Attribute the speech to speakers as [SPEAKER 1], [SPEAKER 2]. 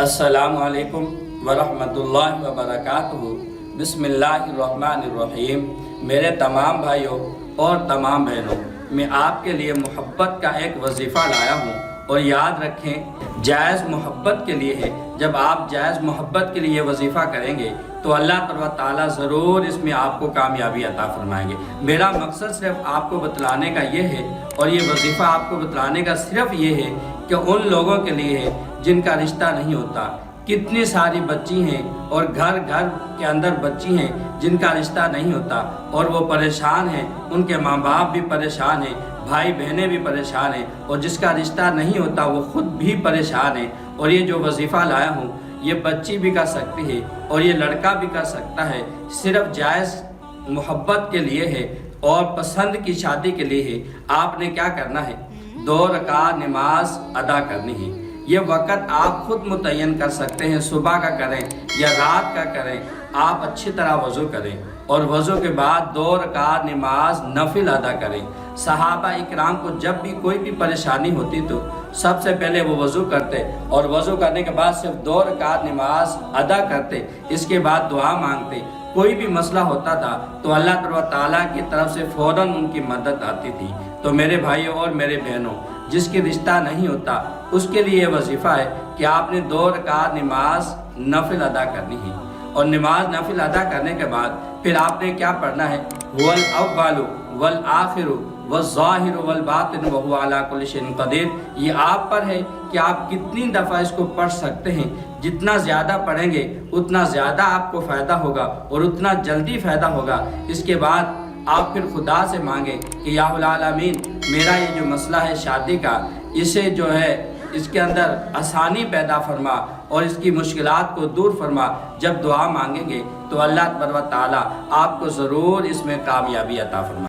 [SPEAKER 1] अस्सलामु अलैकुम वरहमतुल्लाहि वबरकातुहू। बिस्मिल्लाहिर्रहमानिर्रहीम। मेरे तमाम भाइयों और तमाम बहनों, मैं आपके लिए मुहब्बत का एक वजीफ़ा लाया हूँ। और याद रखें, जायज़ मुहब्बत के लिए है। जब आप जायज़ मुहब्बत के लिए वजीफ़ा करेंगे तो अल्लाह ताला ज़रूर इसमें आपको कामयाबी अता फरमाएंगे। मेरा मकसद सिर्फ आपको बतलाने का ये है, और ये वजीफ़ा आपको बतलाने का सिर्फ ये है कि उन लोगों के लिए है जिनका रिश्ता नहीं होता। कितनी सारी बच्ची हैं और घर घर के अंदर बच्ची हैं जिनका रिश्ता नहीं होता और वो परेशान हैं, उनके माँ बाप भी परेशान हैं, भाई बहनें भी परेशान हैं, और जिसका रिश्ता नहीं होता वो खुद भी परेशान है। और ये जो वजीफ़ा लाया हूँ ये बच्ची भी कर सकती है और ये लड़का भी कर सकता है। सिर्फ जायज़ मुहब्बत के लिए है और पसंद की शादी के लिए है। आपने क्या करना है, 2 रकात नमाज अदा करनी है। ये वक़्त आप खुद मुतय्यन कर सकते हैं, सुबह का करें या रात का करें। आप अच्छी तरह वज़ू करें और वज़ू के बाद 2 रकात नमाज नफिल अदा करें। सहाबा इकराम को जब भी कोई भी परेशानी होती तो सबसे पहले वो वज़ू करते और वज़ू करने के बाद सिर्फ 2 रकात नमाज अदा करते। इसके बाद दुआ मांगते। कोई भी मसला होता था तो अल्लाह ताला की तरफ से फ़ौरन उनकी मदद आती थी। तो मेरे भाइयों और मेरे बहनों, जिसकी रिश्ता नहीं होता उसके लिए वजीफ़ा है कि आपने 2 रकात नमाज नफिल अदा करनी है। और नमाज नफिल अदा करने के बाद फिर आपने क्या पढ़ना है, हुवल अव्वलु वल आखिरु वज़्ज़ाहिरु वल बातिनु व हुवा अला कुल्लि शैइन क़दीर। ये आप पर है कि आप कितनी दफ़ा इसको पढ़ सकते हैं। जितना ज़्यादा पढ़ेंगे उतना ज़्यादा आपको फ़ायदा होगा और उतना जल्दी फ़ायदा होगा। इसके बाद आप फिर खुदा से मांगे कि या रब्बुल आलमीन, मेरा ये जो मसला है शादी का, इसे जो है इसके अंदर आसानी पैदा फरमा और इसकी मुश्किलात को दूर फरमा। जब दुआ मांगेंगे तो अल्लाह ताला आपको ज़रूर इसमें कामयाबी अता फरमा।